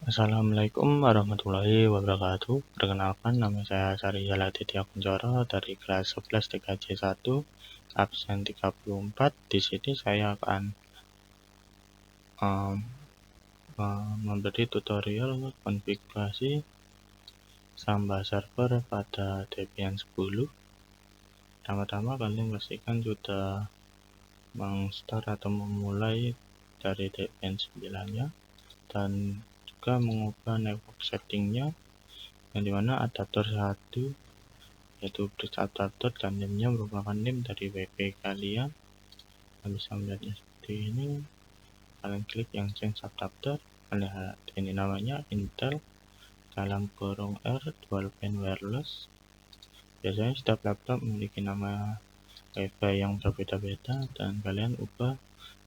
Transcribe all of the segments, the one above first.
Assalamualaikum warahmatullahi wabarakatuh. Perkenalkan, nama saya Sarijal Aditya Kuncoro dari kelas 11 TKJ 1, absen 34. Di sini saya akan memberi tutorial konfigurasi Samba server pada Debian 10. Pertama-tama kalian pastikan sudah meng-start atau memulai dari Debian 9-nya dan juga mengubah network settingnya, yang dimana adaptor 1 yaitu bridge adapter dan name-nya merupakan name dari WP kalian. Kalian bisa melihatnya seperti ini. Kalian klik yang change adapter, kalian lihat ini namanya Intel dalam kurung R dual band wireless. Biasanya setiap laptop memiliki nama WiFi yang berbeda-beda, dan kalian ubah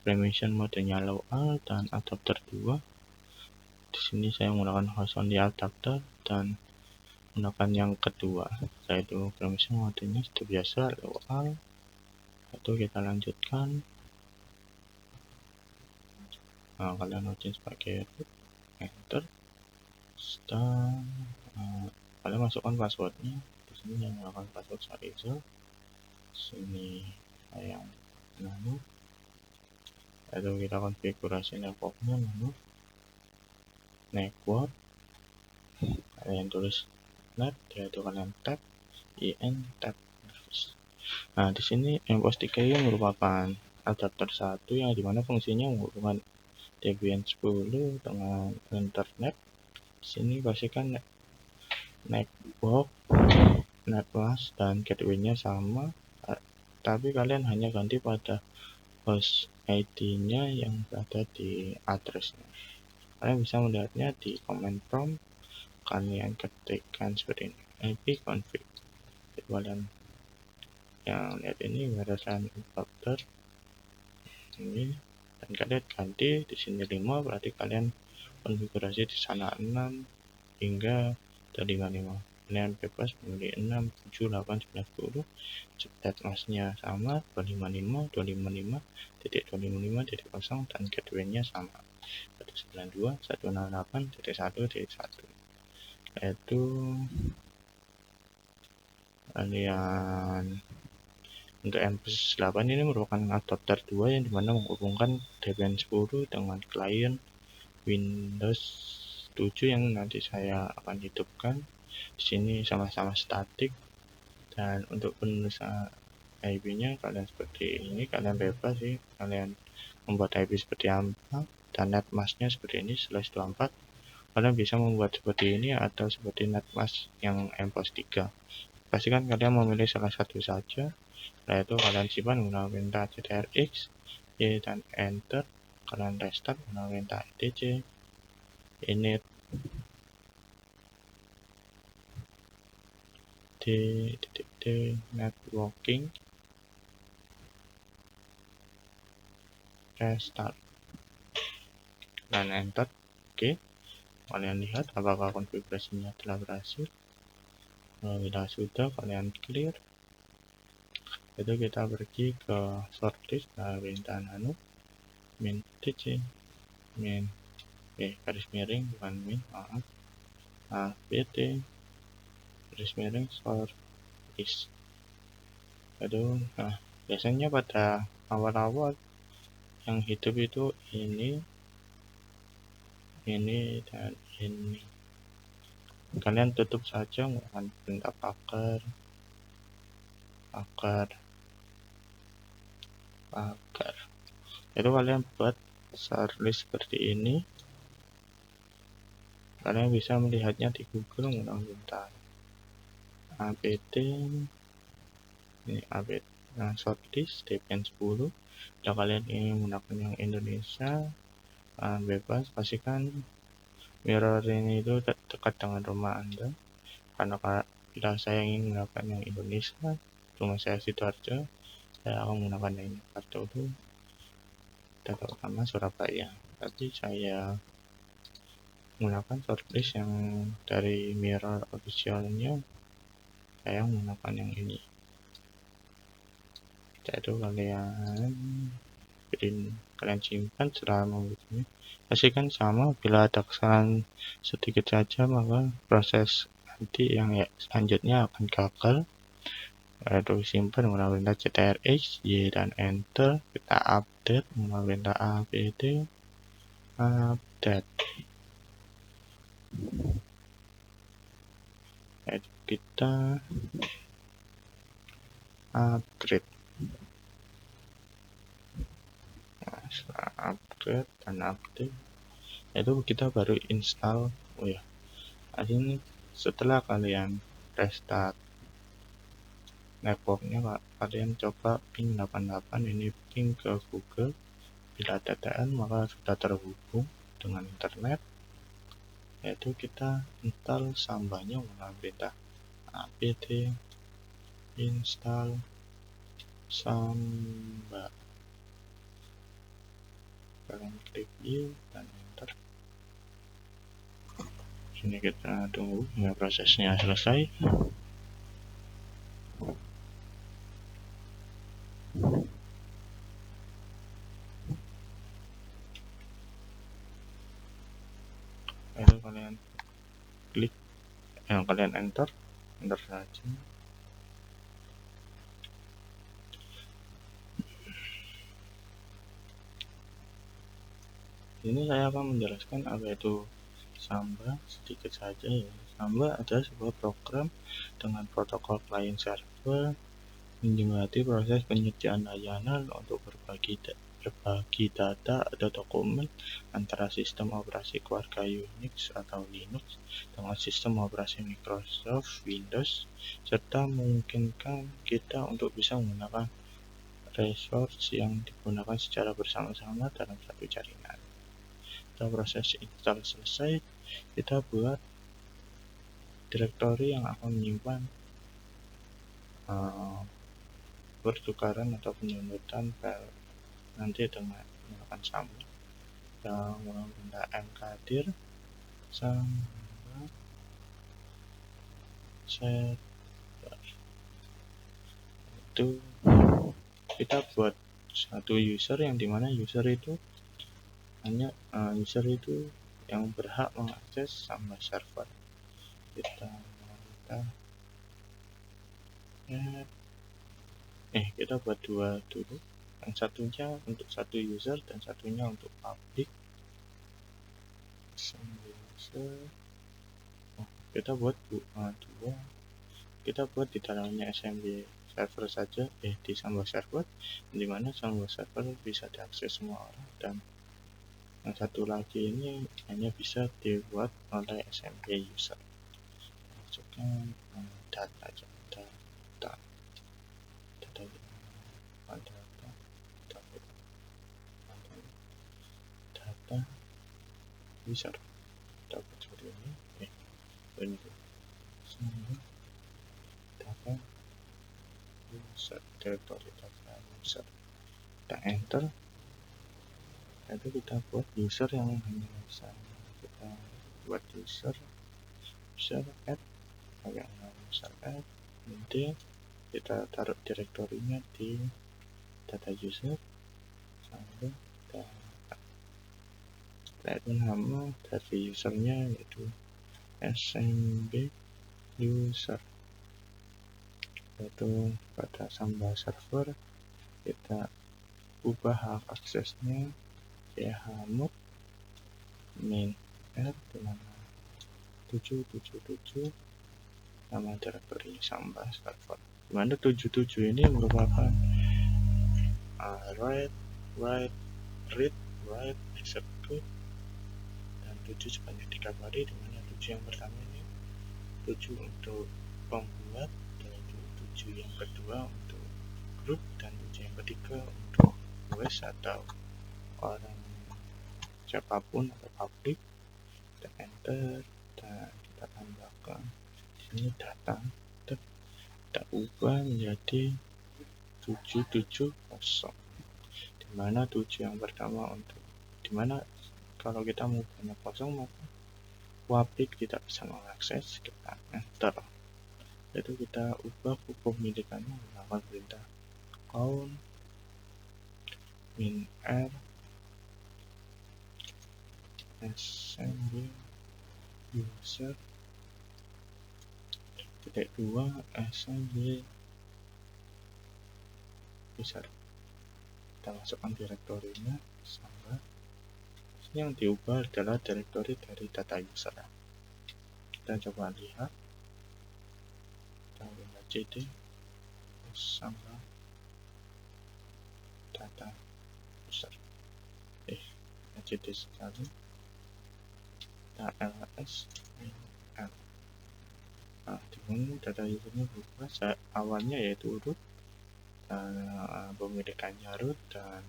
permission modenya low all dan adapter 2. Di sini saya menggunakan host only adapter dan menggunakan yang kedua, yaitu permission modenya seperti biasa low all. Itu kita lanjutkan. Nah, kalian login sebagai root, enter, start. Kalian masukkan passwordnya. Di sini yang menggunakan password Sarijal. Sini saya nano. Lalu kita konfigurasi networknya nano. Network. Kalian tulis net, yaitu kalian tab in tab. Nah, di sini MPOS 3 ini merupakan adapter 1 yang dimana fungsinya menghubungkan Debian 10 dengan internet. Di sini pastikan network, netmask, dan gateway-nya sama, tapi kalian hanya ganti pada host ID-nya yang berada di address-nya. Kalian bisa melihatnya di command prompt. Kalian ketikkan seperti ini, ipconfig. Jadi kalian yang lihat ini berdasarkan adapter ini, dan kalian ganti di sini 5, berarti kalian konfigurasi di sana 6 hingga ke 55. Kalian bebas memilih 6, 7, 8, 9, 10. Subnet masknya sama 255, 255.255.0, dan gateway-nya sama 192, 168.1.1. Yaitu kalian untuk MPOS 8 ini merupakan adapter 2 yang dimana menghubungkan Debian 10 dengan klien Windows 7 yang nanti saya akan hidupkan. Di sini sama-sama statik, dan untuk penulisan IP-nya kalian seperti ini. Kalian bebas sih, kalian membuat IP seperti apa, dan netmask-nya seperti ini /24. Kalian bisa membuat seperti ini atau seperti netmask yang MPOS 3. Pastikan kalian memilih salah satu saja, yaitu kalian simpan menggunakan perintah ctrx, y, dan enter. Kalian restart menggunakan perintah etc, init, d networking, restart, dan enter. Oke, kalian lihat apakah konfigurasinya telah berhasil. Bila sudah, kalian clear. Itu kita pergi ke shortlist dari perintah nano min tc min garis miring, bukan min, maaf, pt garis miring shortlist. Aduh, nah biasanya pada awal-awal yang hidup itu ini dan ini. Kalian tutup saja menggunakan perintah pagar. Itu kalian buat shortlist seperti ini. Kalian bisa melihatnya di Google menggunakan perintah apt, ini apt, nah shortlist Debian 10. Jika kalian ingin menggunakan yang Indonesia, bebas. Pastikan mirror ini itu dekat dengan rumah Anda, karena bila saya ingin menggunakan yang Indonesia, rumah saya Sidoarjo, saya akan menggunakan yang Jakarta itu data utama Surabaya. Tapi saya menggunakan shortlist yang dari mirror officialnya, saya menggunakan yang ini. Yaitu kalian kalian simpan. Setelah membuatnya pastikan sama. Bila ada kesalahan sedikit saja maka proses nanti yang selanjutnya akan gagal. Yaitu simpan menggunakan perintah ctrx y dan enter. Kita update menggunakan perintah apt update. Yaitu kita upgrade. Nah, setelah upgrade dan update itu kita baru install. Oh ya, ini setelah kalian restart networknya, kalian coba ping 88 ini ping ke Google. Bila TTN maka sudah terhubung dengan internet, yaitu kita install Sambanya menggunakan perintah apt install Samba. Kalian klik view dan enter. Sini kita tunggu hingga prosesnya selesai. Lalu kalian klik, kalian enter saja. Ini saya akan menjelaskan apa itu Samba sedikit saja ya. Samba adalah sebuah program dengan protokol client server menjembatani proses penyediaan layanan untuk berbagi data atau dokumen antara sistem operasi keluarga Unix atau Linux dengan sistem operasi Microsoft Windows, serta memungkinkan kita untuk bisa menggunakan resource yang digunakan secara bersama-sama dalam satu jaringan. Setelah proses install selesai, kita buat direktori yang akan menyimpan pertukaran atau penyundutan file nanti dengan menggunakan Samba. Kita menggunakan mkdir Samba set. Itu kita buat satu user yang dimana user itu hanya user yang berhak mengakses Samba server. Kita buat dua dulu, yang satunya untuk satu user dan satunya untuk public. User. Kita buat dua. Kita buat di dalamnya SMB server saja, di Samba server, dimana Samba server bisa diakses semua orang, dan yang satu lagi ini hanya bisa dibuat oleh SMB user. Masukkan data user. Dapat seperti ini. Bentuk data user, direktori data user. Kita enter. Itu kita buat user yang hanya bisa kita buat user add, pakai user add. Nanti kita taruh direktorinya di data user sampai itu nama dari usernya yaitu SMB user. Yaitu pada Samba server kita ubah hak aksesnya hamut main add dengan 777 nama direktori Samba server, dimana 77 ini merupakan read, execute, dan 7 sebanyak 3 kali, dimana 7 yang pertama ini 7 untuk pembuat, dan 7 yang kedua untuk grup, dan 7 yang ketiga untuk host atau orang siapapun atau public. Kita enter dan kita tambahkan ini data, kita ubah menjadi 770, dimana 7 yang pertama untuk, dimana kalau kita mau banyak kosong maka public tidak bisa mengakses. Kita enter, itu kita ubah kepemilikannya menggunakan perintah count min r assembly user titik 2 assembly user. Kita masukkan direktorinya sampai yang diubah adalah direktori dari data user. Kita coba lihat, kita buka cd sampai data user. Cd sekali, kita ls l. Nah, di sini data usernya berubah. Awalnya yaitu root, pemilikannya root, dan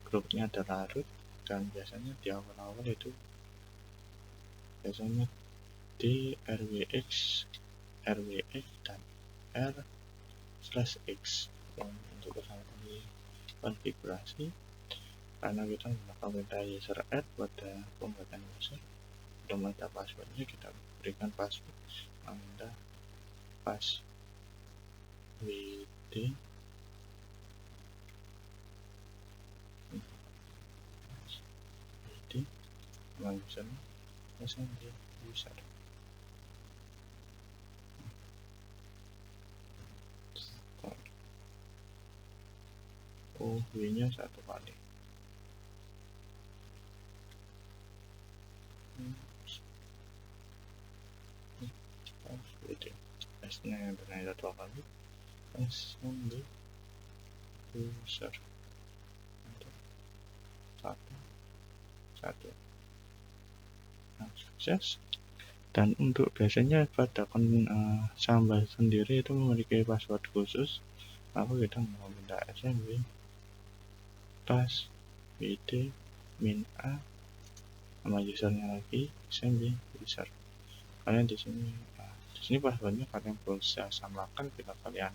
grupnya adalah root, dan biasanya di awal-awal itu biasanya di rwx dan r/x untuk bersama konfigurasi, karena kita menggunakan perintah user add pada pembuatan user. Untuk meminta passwordnya, kita berikan password anda pas wd user assembly user. W-nya 1 kali. S-nya yang ternyata 2 kali. Assembly user. 1. Nah, sukses. Dan untuk biasanya pada Samba sendiri itu memiliki password khusus, lalu kita meminta assembly pas wd min a nama usernya lagi assembly user. Kalian di sini passwordnya kalian bisa samakan bila kalian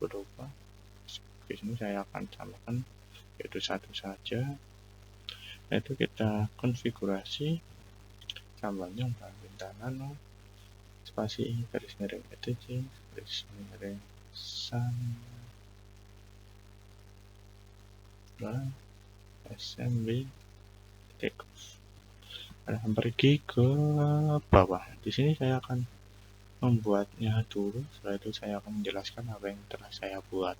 berubah. Di sini saya akan samakan yaitu 1 saja. Itu kita konfigurasi sambanya minta nano spasi garis miring etc garis miring samba assembly titik. Pergi ke bawah. Di sini saya akan membuatnya dulu, setelah itu saya akan menjelaskan apa yang telah saya buat.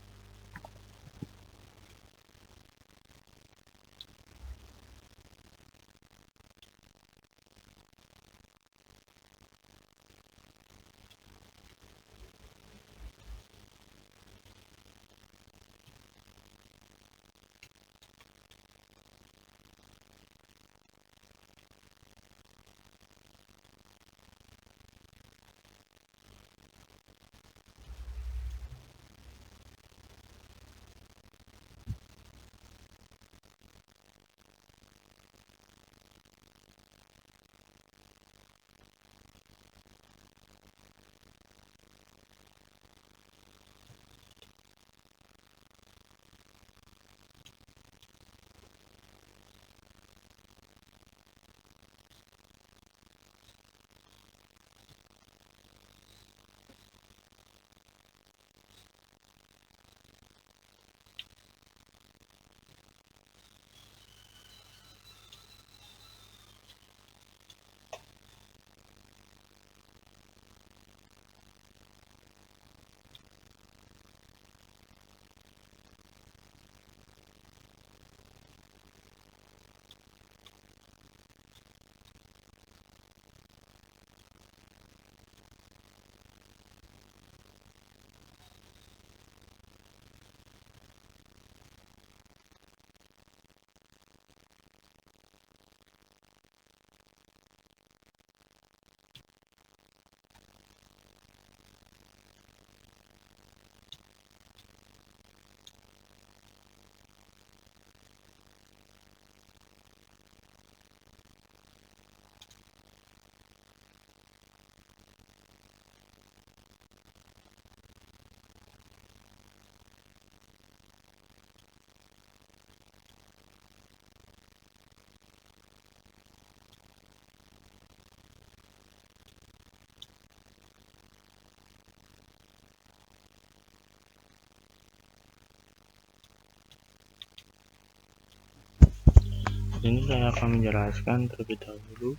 Ini saya akan menjelaskan terlebih dahulu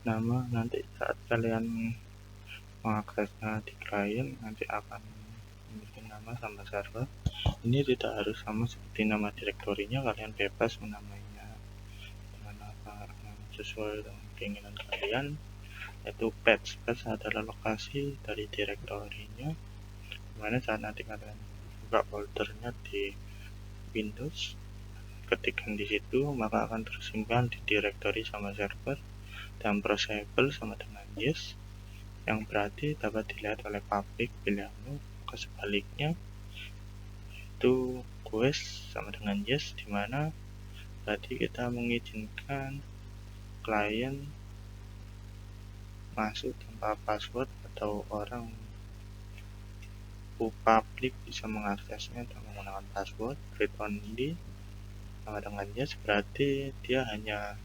nama. Nanti saat kalian mengaksesnya di klien, nanti akan memiliki nama sama server. Ini tidak harus sama seperti nama direktorinya, kalian bebas menamainya dengan apa sesuai dengan keinginan kalian, yaitu patch. Patch adalah lokasi dari direktorinya, dimana saat nanti kalian buka foldernya di Windows, ketikkan di situ, maka akan tersimpan di directory sama server, dan browsable sama dengan yes, yang berarti dapat dilihat oleh publik bila ke sebaliknya itu quest sama dengan yes, dimana berarti kita mengizinkan klien masuk tanpa password atau orang publik bisa mengaksesnya dengan menggunakan password. Read only sama dengan yes, berarti dia hanya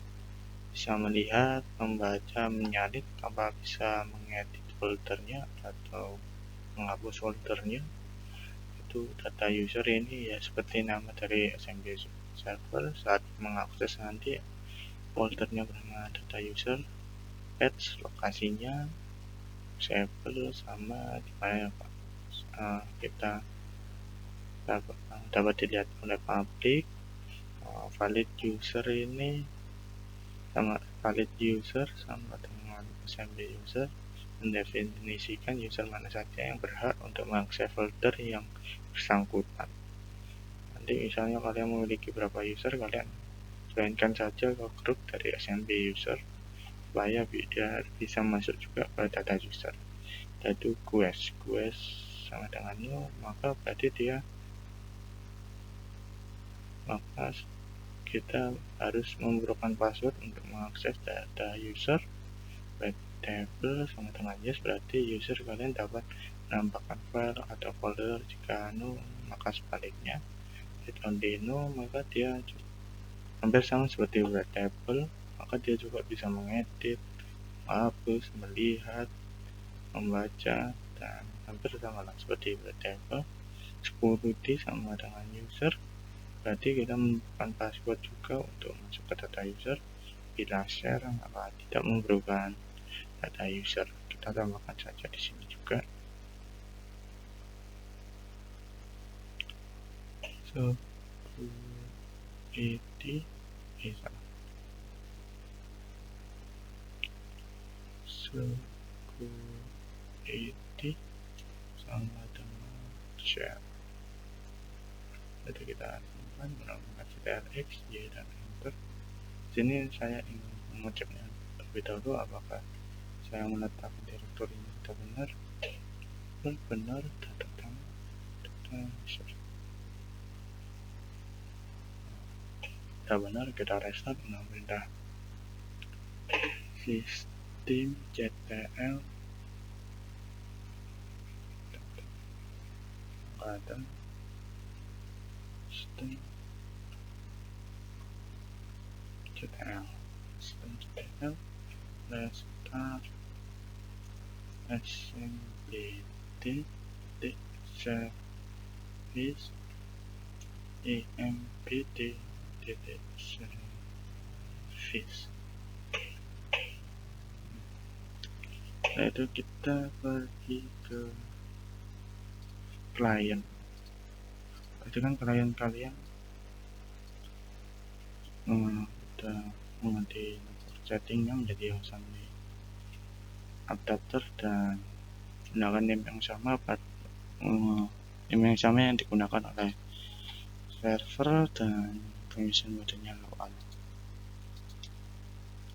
bisa melihat, membaca, menyalin tanpa bisa mengedit foldernya atau menghapus foldernya. Itu data user ini ya seperti nama dari SMB server. Saat mengakses nanti foldernya bernama data user, patch lokasinya, disable sama dimana kita dapat dilihat oleh publik. Valid user ini sama valid user sama dengan SMB user mendefinisikan user mana saja yang berhak untuk mengakses folder yang bersangkutan. Nanti misalnya kalian memiliki berapa user, kalian joinkan saja ke grup dari SMB user supaya dia bisa masuk juga ke data user, yaitu quest sama dengan new, maka berarti kita harus memberikan password untuk mengakses data user. Web table sama dengan yes, berarti user kalian dapat menambahkan file atau folder. Jika no, maka sebaliknya. Jika no, maka dia hampir sama seperti web table, maka dia juga bisa mengedit, menghapus, melihat, membaca, dan hampir sama lah seperti web table. Security sama dengan user, berarti kita memberikan password juga untuk masuk ke data user. Bila share maka tidak memberikan data user, kita tambahkan saja di sini juga. Security sama dengan share. Jadi kita simpan menggunakan ctrl+x, y dan enter. Sini saya ingin mengeceknya terlebih dahulu apakah saya meletakkan direktorinya sudah benar data user. Sudah benar, kita restart dengan perintah sistem ctl ada sistem ctl restart service service. Setelah itu kita pergi ke klien. Pastikan klien kalian sudah mengerti settingnya menjadi Yosemite adapter dan gunakan name yang sama yang digunakan oleh server dan permission modenya local.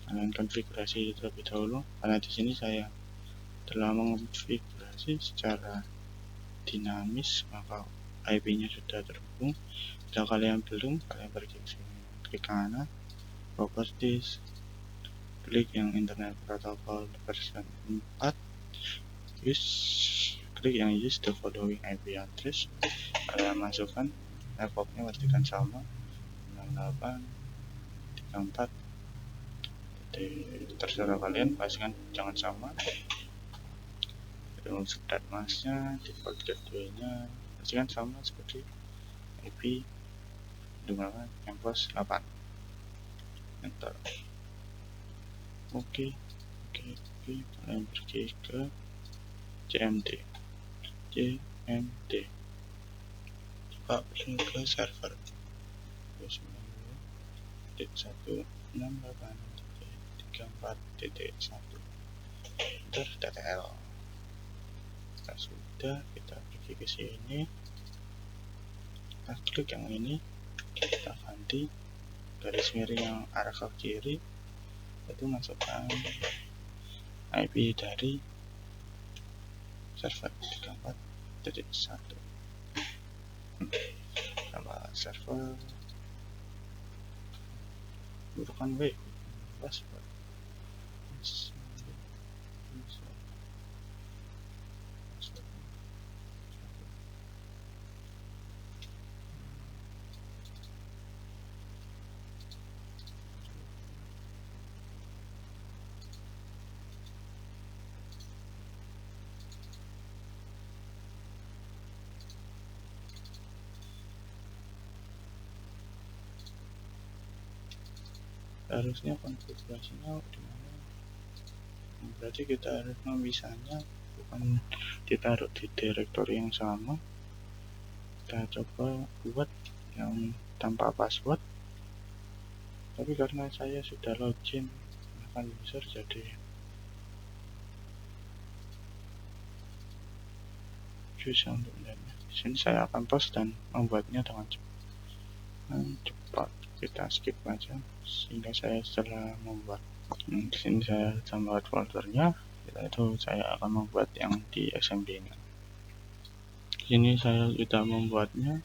Kalian konfigurasi terlebih dahulu, karena di sini saya telah mengonfigurasi secara dinamis, maka IP-nya sudah terhubung. Jika kalian belum, kalian pergi ke sini, klik kanan, properties, klik yang internet protocol version 4, klik yang use the following IP address. Kalian masukkan networknya, pastikan sama 6834. Terserah kalian, pastikan jangan sama. Subnet masnya, default gateway-nya pastikan sama seperti IP dengan Campus 8. enter. Oke, kalian pergi ke CMD. Coba link ke server 92.168.34.1 enter TTL. Nah, sudah, kita pergi ke sini, kita klik yang ini, kita ganti garis miring yang arah ke kiri, itu masukkan IP dari server 34.1. Nama server bukan web password. Harusnya konfigurasinya dimana? Berarti kita harus memisahnya, bukan ditaruh di direktori yang sama. Kita coba buat yang tanpa password, tapi karena saya sudah login akan user, jadi susah untuk melihatnya. Di sini saya akan pause dan membuatnya dengan cepat. Kita skip aja sehingga saya setelah membuat. Di sini saya tambah foldernya. Itu saya akan membuat yang di SMB nya. Di sini saya sudah membuatnya.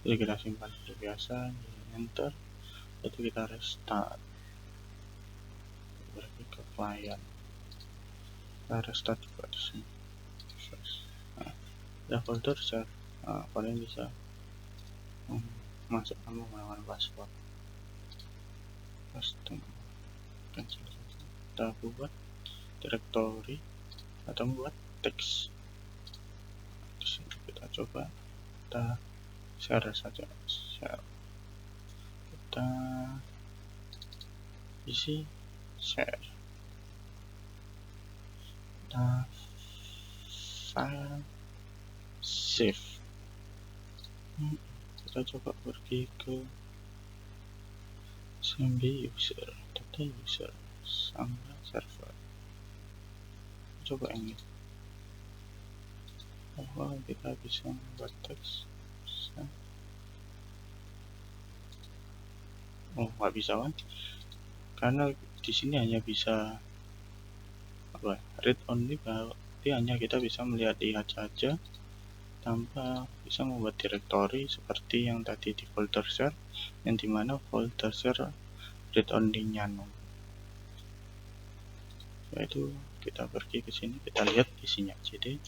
Jadi kita simpan seperti biasa, enter. Lalu kita restart. Berarti ke client. Kita restart juga di sini. Ada folder share. Kalian bisa masukkan menggunakan password. Custom. Kita buat directory atau buat teks. Di sini kita coba kita share saja. Kita isi share. Kita file save. Kita coba pergi ke SMB user, data user, sama server. Coba ini. Bahwa kita bisa membuat teks. Oh, nggak bisa kan? Karena di sini hanya bisa read only, berarti hanya kita bisa melihat saja tanpa bisa membuat direktori seperti yang tadi di folder share, yang dimana folder share read only-nya nol. Yaitu kita pergi ke sini, kita lihat isinya. Jadi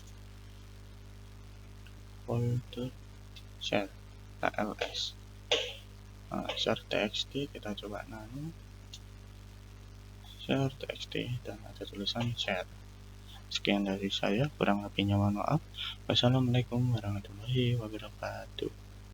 folder share TLS, share txt, kita coba nano share txt dan ada tulisan share. Sekian dari saya, kurang lebihnya mohon maaf. Wassalamualaikum warahmatullahi wabarakatuh.